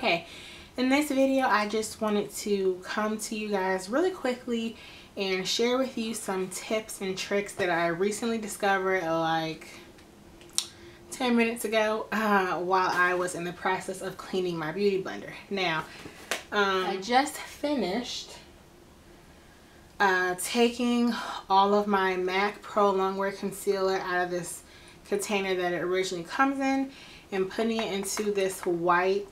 Okay, in this video I just wanted to come to you guys really quickly and share with you some tips and tricks that I recently discovered like 10 minutes ago while I was in the process of cleaning my beauty blender. Now, I just finished taking all of my MAC Pro Longwear Concealer out of this container that it originally comes in and putting it into this white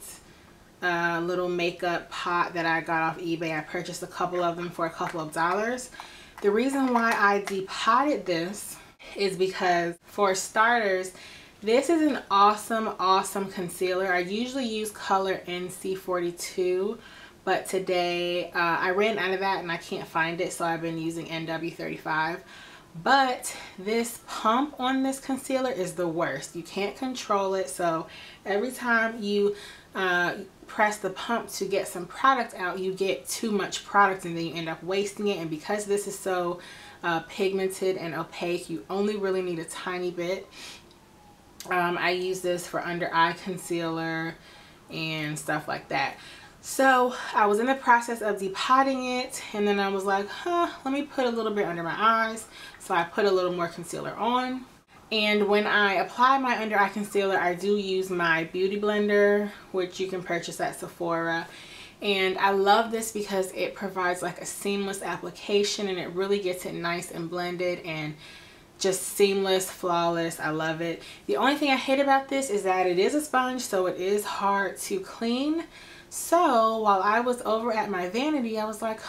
little makeup pot that I got off eBay. I purchased a couple of them for a couple of dollars. The reason why I depotted this is because, for starters, this is an awesome concealer. I usually use color NC42, but today I ran out of that and I can't find it, so I've been using NW35. But this pump on this concealer is the worst. You can't control it, so every time you press the pump to get some product out, you get too much product and then you end up wasting it. And because this is so pigmented and opaque, you only really need a tiny bit. I use this for under eye concealer and stuff like that. So I was in the process of depotting it, and then I was like, let me put a little bit under my eyes. So I put a little more concealer on. And when I apply my under eye concealer, I do use my Beauty Blender, which you can purchase at Sephora. And I love this because it provides like a seamless application and it really gets it nice and blended and just seamless, flawless. I love it. The only thing I hate about this is that it is a sponge, so it is hard to clean. So while I was over at my vanity, I was like,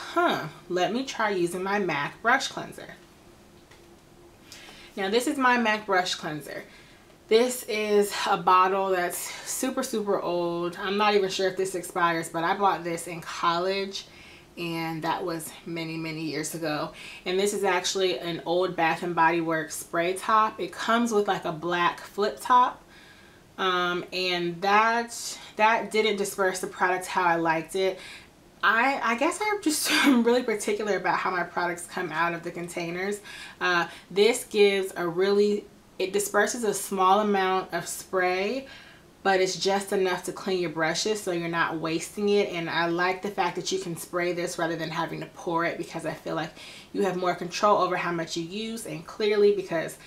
let me try using my MAC brush cleanser. Now this is my MAC brush cleanser. This is a bottle that's super old. I'm not even sure if this expires, but I bought this in college and that was many years ago. And this is actually an old Bath and Body Works spray top. It comes with like a black flip top. And that didn't disperse the product how I liked it. I guess I'm just really particular about how my products come out of the containers. This gives it disperses a small amount of spray, but it's just enough to clean your brushes so you're not wasting it. And I like the fact that you can spray this rather than having to pour it, because I feel like you have more control over how much you use. And clearly, because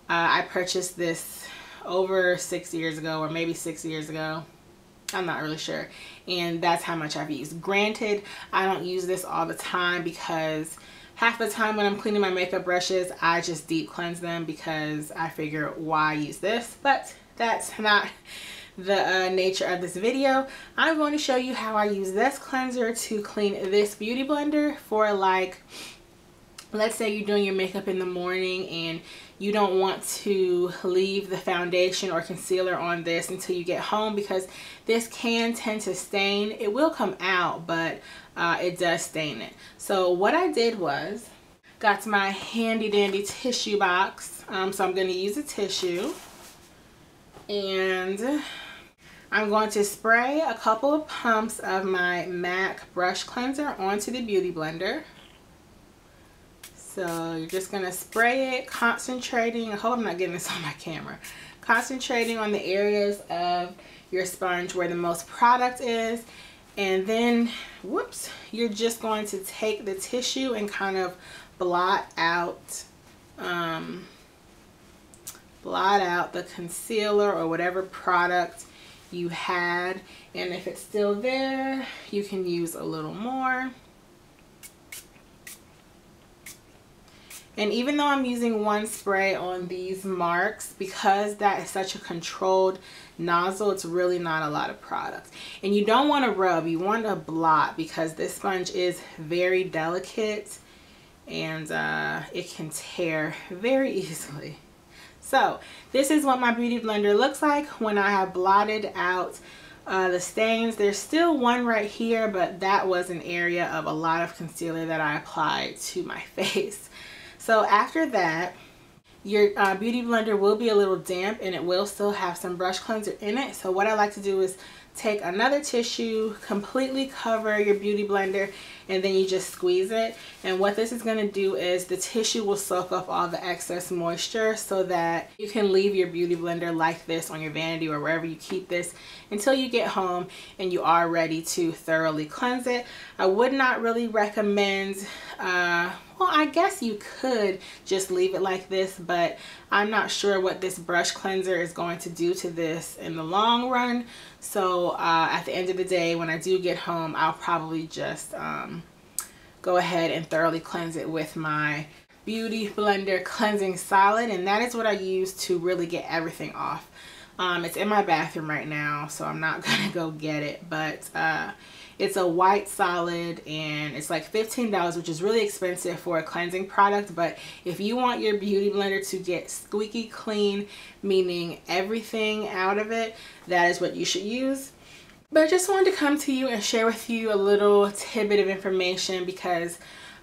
I purchased this over 6 years ago, or maybe 6 years ago, I'm not really sure, and that's how much I've used. Granted, I don't use this all the time because half the time when I'm cleaning my makeup brushes, I just deep cleanse them because I figure why use this, but that's not the nature of this video. I'm going to show you how I use this cleanser to clean this beauty blender for, like, let's say you're doing your makeup in the morning and you don't want to leave the foundation or concealer on this until you get home, because this can tend to stain. It will come out, but it does stain it. So what I did was got my handy dandy tissue box. So I'm going to use a tissue and I'm going to spray a couple of pumps of my MAC brush cleanser onto the Beauty Blender. So you're just going to spray it, concentrating, I hope I'm not getting this on my camera, concentrating on the areas of your sponge where the most product is. And then, whoops, you're just going to take the tissue and kind of blot out the concealer or whatever product you had. And if it's still there, you can use a little more. And even though I'm using one spray on these marks, because that is such a controlled nozzle, it's really not a lot of product. And you don't want to rub, you want to blot, because this sponge is very delicate and it can tear very easily. So this is what my Beauty Blender looks like when I have blotted out the stains. There's still one right here, but that was an area of a lot of concealer that I applied to my face. So after that, your Beauty Blender will be a little damp and it will still have some brush cleanser in it. So what I like to do is take another tissue, completely cover your Beauty Blender, and then you just squeeze it. And what this is going to do is the tissue will soak up all the excess moisture so that you can leave your Beauty Blender like this on your vanity or wherever you keep this until you get home and you are ready to thoroughly cleanse it. I would not really recommend, well, I guess you could just leave it like this, but I'm not sure what this brush cleanser is going to do to this in the long run. So at the end of the day, when I do get home, I'll probably just go ahead and thoroughly cleanse it with my Beauty Blender cleansing solid, and that is what I use to really get everything off. It's in my bathroom right now, so I'm not gonna go get it, but it's a white solid and it's like $15, which is really expensive for a cleansing product. But if you want your Beauty Blender to get squeaky clean, meaning everything out of it, that is what you should use. But I just wanted to come to you and share with you a little tidbit of information, because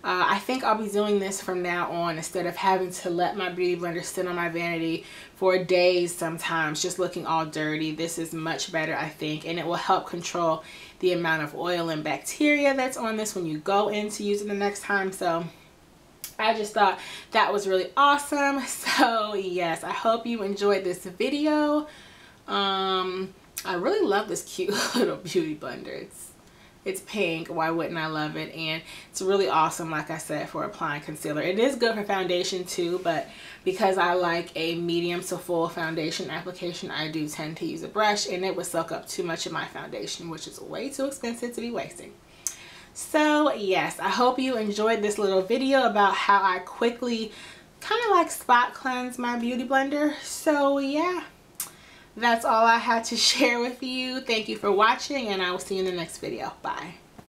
I think I'll be doing this from now on instead of having to let my Beauty Blender sit on my vanity for days sometimes just looking all dirty. This is much better, I think, and it will help control the amount of oil and bacteria that's on this when you go in to use it the next time. So I just thought that was really awesome. So yes, I hope you enjoyed this video. I really love this cute little Beauty Blender. It's pink, why wouldn't I love it? And it's really awesome, like I said, for applying concealer. It is good for foundation too, but because I like a medium to full foundation application, I do tend to use a brush, and it would soak up too much of my foundation, which is way too expensive to be wasting. So yes, I hope you enjoyed this little video about how I quickly kind of like spot cleanse my Beauty Blender. So yeah, that's all I had to share with you. Thank you for watching, and I will see you in the next video. Bye.